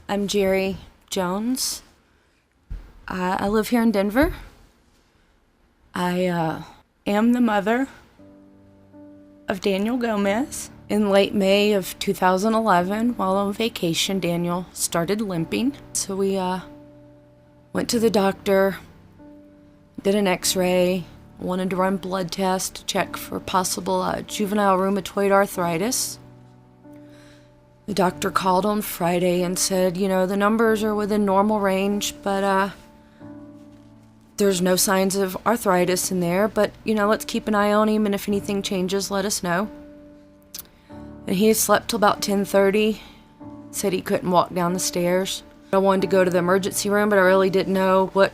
I'm Jerry Jones. I live here in Denver. I am the mother of Daniel Gomez. In late May of 2011, while on vacation, Daniel started limping. So we went to the doctor, did an x-ray, wanted to run blood tests to check for possible juvenile rheumatoid arthritis. The doctor called on Friday and said, the numbers are within normal range, but there's no signs of arthritis in there, but, let's keep an eye on him, and if anything changes, let us know. And he had slept till about 10:30, said he couldn't walk down the stairs. I wanted to go to the emergency room, but I really didn't know what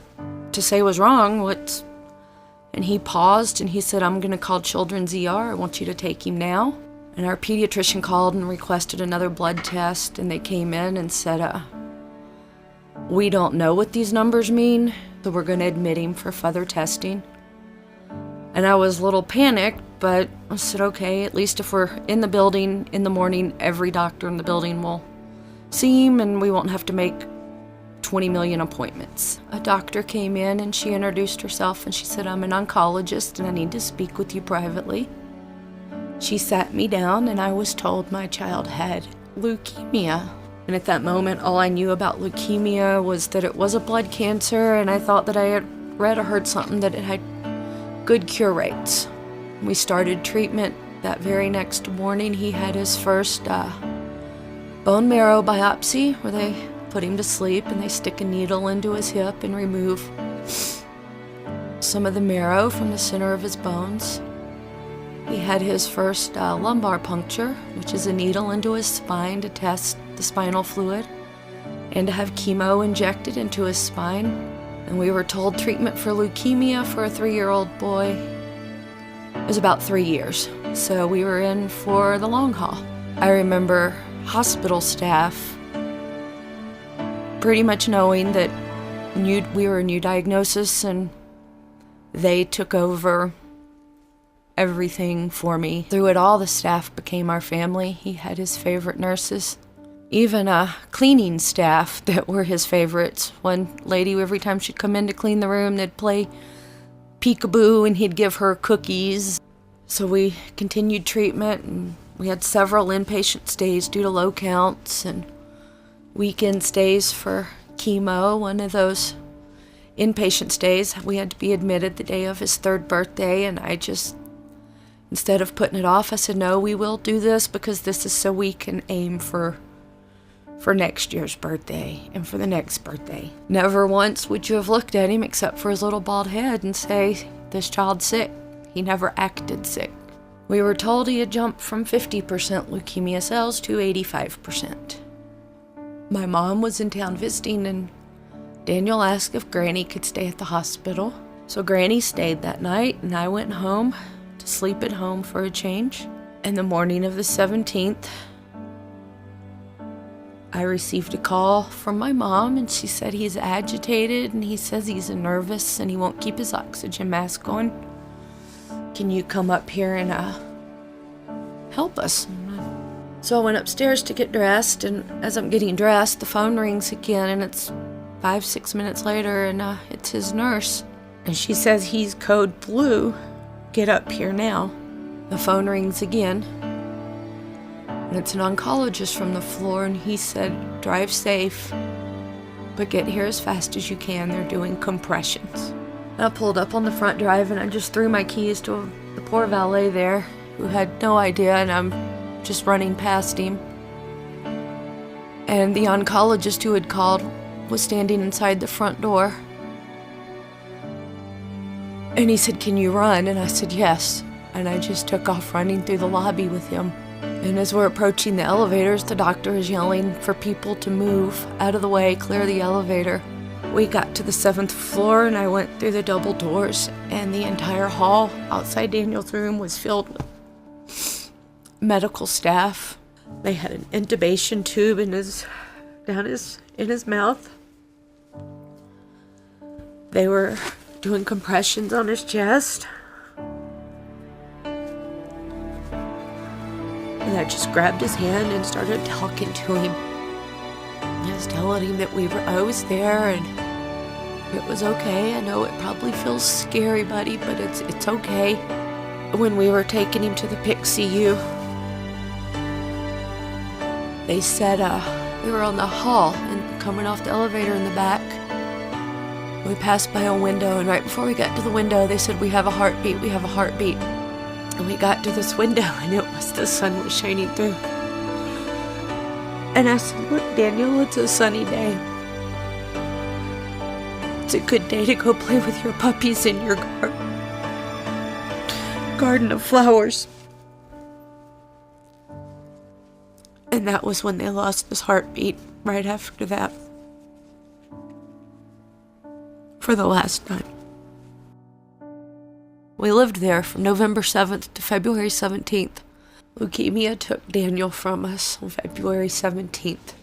to say was wrong. And he paused, and he said, I'm going to call Children's ER. I want you to take him now. And our pediatrician called and requested another blood test, and they came in and said, we don't know what these numbers mean, so we're going to admit him for further testing. And I was a little panicked, but I said, okay, at least if we're in the building in the morning, every doctor in the building will see him, and we won't have to make 20 million appointments. A doctor came in, and she introduced herself, and she said, I'm an oncologist, and I need to speak with you privately. She sat me down, and I was told my child had leukemia. And at that moment, all I knew about leukemia was that it was a blood cancer, and I thought that I had read or heard something that it had good cure rates. We started treatment that very next morning. He had his first bone marrow biopsy, where they put him to sleep, and they stick a needle into his hip and remove some of the marrow from the center of his bones. He had his first lumbar puncture, which is a needle into his spine to test the spinal fluid and to have chemo injected into his spine. And we were told treatment for leukemia for a 3-year-old boy was about 3 years. So we were in for the long haul. I remember hospital staff pretty much knowing that we were a new diagnosis, and they took over everything for me. Through it all, the staff became our family. He had his favorite nurses, even cleaning staff that were his favorites. One lady, every time she'd come in to clean the room, they'd play peekaboo, and he'd give her cookies. So we continued treatment, and we had several inpatient stays due to low counts and weekend stays for chemo. One of those inpatient stays, we had to be admitted the day of his 3rd birthday, and instead of putting it off, I said, no, we will do this, because this is so we can aim for next year's birthday and for the next birthday. Never once would you have looked at him except for his little bald head and say, this child's sick. He never acted sick. We were told he had jumped from 50% leukemia cells to 85%. My mom was in town visiting, and Daniel asked if Granny could stay at the hospital. So Granny stayed that night, and I went home to sleep at home for a change. In the morning of the 17th, I received a call from my mom, and she said he's agitated, and he says he's nervous, and he won't keep his oxygen mask on. Can you come up here and help us? So I went upstairs to get dressed, and as I'm getting dressed, the phone rings again, and it's 5-6 minutes later, and it's his nurse. And she says he's code blue. Get up here now. The phone rings again, and it's an oncologist from the floor, and he said, drive safe, but get here as fast as you can. They're doing compressions. And I pulled up on the front drive, and I just threw my keys to the poor valet there, who had no idea, and I'm just running past him. And the oncologist who had called was standing inside the front door. And he said, can you run? And I said, yes. And I just took off running through the lobby with him. And as we're approaching the elevators, the doctor is yelling for people to move out of the way, clear the elevator. We got to the 7th floor, and I went through the double doors, and the entire hall outside Daniel's room was filled with medical staff. They had an intubation tube in his mouth. They were doing compressions on his chest. And I just grabbed his hand and started talking to him. I was telling him that I was there and it was okay. I know it probably feels scary, buddy, but it's okay. When we were taking him to the PICU, they said we were on the hall and coming off the elevator in the back. We passed by a window, and right before we got to the window, they said, "We have a heartbeat, we have a heartbeat." And we got to this window, and it was the sun was shining through. And I said, "Look, Daniel, it's a sunny day. It's a good day to go play with your puppies in your garden of flowers." And that was when they lost his heartbeat, right after that. For the last time. We lived there from November 7th to February 17th. Leukemia took Daniel from us on February 17th.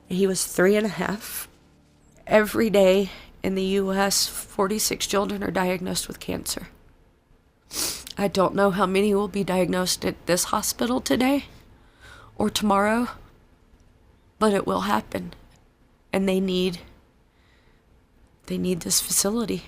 He was 3.5. Every day in the U.S., 46 children are diagnosed with cancer. I don't know how many will be diagnosed at this hospital today or tomorrow, but it will happen. And they need this facility.